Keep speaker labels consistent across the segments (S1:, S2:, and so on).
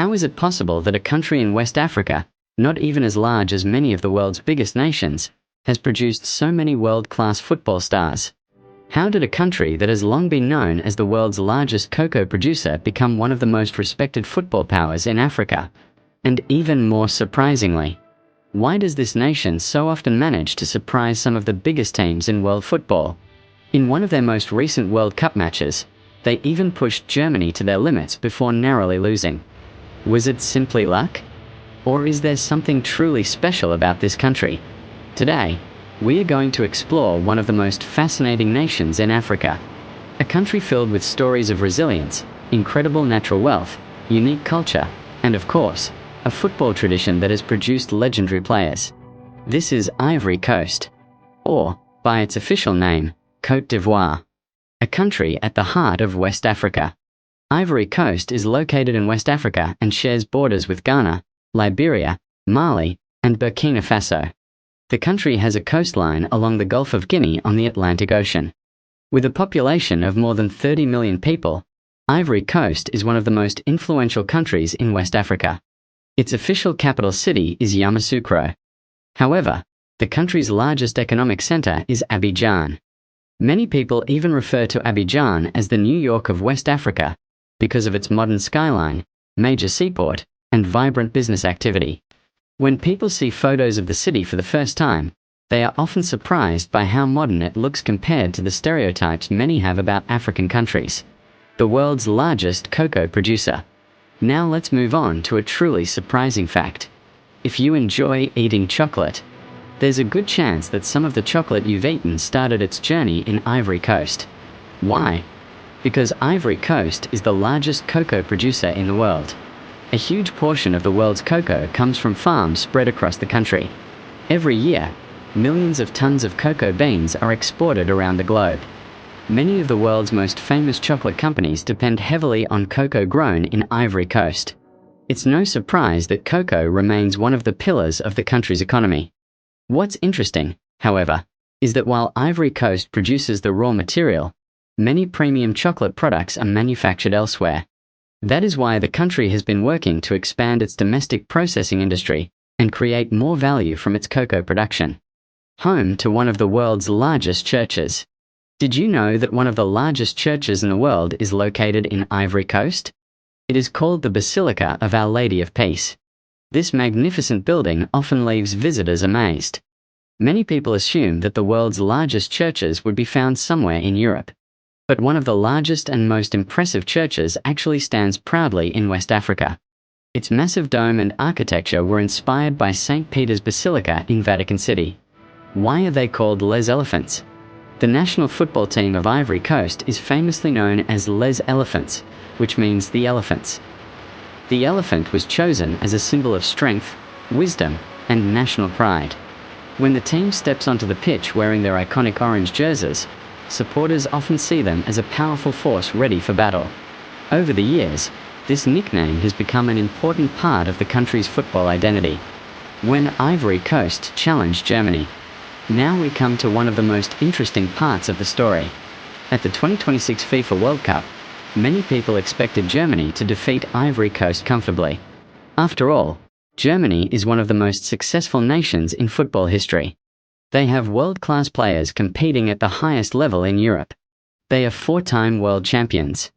S1: How is it possible that a country in West Africa, not even as large as many of the world's biggest nations, has produced so many world-class football stars? How did a country that has long been known as the world's largest cocoa producer become one of the most respected football powers in Africa? And even more surprisingly, why does this nation so often manage to surprise some of the biggest teams in world football? In one of their most recent World Cup matches, they even pushed Germany to their limits before narrowly losing. Was it simply luck? Or is there something truly special about this country? Today, we are going to explore one of the most fascinating nations in Africa. A country filled with stories of resilience, incredible natural wealth, unique culture, and of course, a football tradition that has produced legendary players. This is Ivory Coast, or, by its official name, Côte d'Ivoire, a country at the heart of West Africa. Ivory Coast is located in West Africa and shares borders with Ghana, Liberia, Mali, and Burkina Faso. The country has a coastline along the Gulf of Guinea on the Atlantic Ocean. With a population of more than 30 million people, Ivory Coast is one of the most influential countries in West Africa. Its official capital city is Yamoussoukro. However, the country's largest economic center is Abidjan. Many people even refer to Abidjan as the New York of West Africa because of its modern skyline, major seaport, and vibrant business activity. When people see photos of the city for the first time, they are often surprised by how modern it looks compared to the stereotypes many have about African countries. The world's largest cocoa producer. Now let's move on to a truly surprising fact. If you enjoy eating chocolate, there's a good chance that some of the chocolate you've eaten started its journey in Ivory Coast. Why? Because Ivory Coast is the largest cocoa producer in the world. A huge portion of the world's cocoa comes from farms spread across the country. Every year, millions of tons of cocoa beans are exported around the globe. Many of the world's most famous chocolate companies depend heavily on cocoa grown in Ivory Coast. It's no surprise that cocoa remains one of the pillars of the country's economy. What's interesting, however, is that while Ivory Coast produces the raw material, many premium chocolate products are manufactured elsewhere. That is why the country has been working to expand its domestic processing industry and create more value from its cocoa production. Home to one of the world's largest churches. Did you know that one of the largest churches in the world is located in Ivory Coast? It is called the Basilica of Our Lady of Peace. This magnificent building often leaves visitors amazed. Many people assume that the world's largest churches would be found somewhere in Europe. But one of the largest and most impressive churches actually stands proudly in West Africa. Its massive dome and architecture were inspired by St. Peter's Basilica in Vatican City. Why are they called Les Elephants? The national football team of Ivory Coast is famously known as Les Elephants, which means the elephants. The elephant was chosen as a symbol of strength, wisdom, and national pride. When the team steps onto the pitch wearing their iconic orange jerseys, supporters often see them as a powerful force ready for battle. Over the years, this nickname has become an important part of the country's football identity. When Ivory Coast challenged Germany. Now we come to one of the most interesting parts of the story. At the 2026 FIFA World Cup, many people expected Germany to defeat Ivory Coast comfortably. After all, Germany is one of the most successful nations in football history. They have world-class players competing at the highest level in Europe. They are four-time world champions.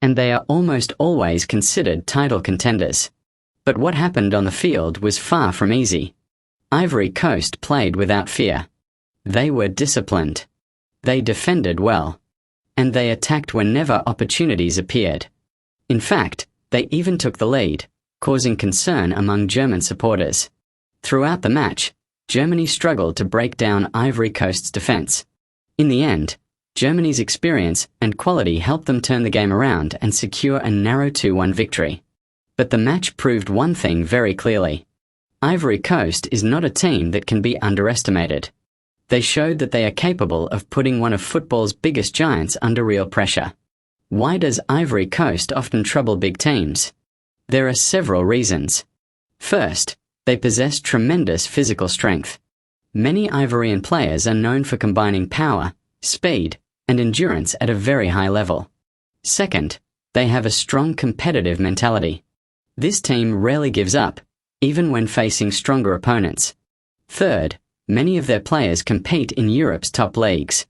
S1: And they are almost always considered title contenders. But what happened on the field was far from easy. Ivory Coast played without fear. They were disciplined. They defended well. And they attacked whenever opportunities appeared. In fact, they even took the lead, causing concern among German supporters. Throughout the match, Germany struggled to break down Ivory Coast's defense. In the end, Germany's experience and quality helped them turn the game around and secure a narrow 2-1 victory. But the match proved one thing very clearly. Ivory Coast is not a team that can be underestimated. They showed that they are capable of putting one of football's biggest giants under real pressure. Why does Ivory Coast often trouble big teams? There are several reasons. First, they possess tremendous physical strength. Many Ivorian players are known for combining power, speed, and endurance at a very high level. Second, they have a strong competitive mentality. This team rarely gives up, even when facing stronger opponents. Third, many of their players compete in Europe's top leagues.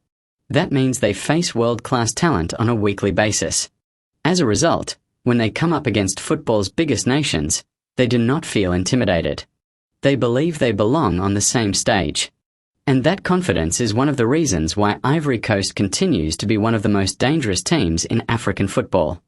S1: That means they face world-class talent on a weekly basis. As a result, when they come up against football's biggest nations, they do not feel intimidated. They believe they belong on the same stage. And that confidence is one of the reasons why Ivory Coast continues to be one of the most dangerous teams in African football.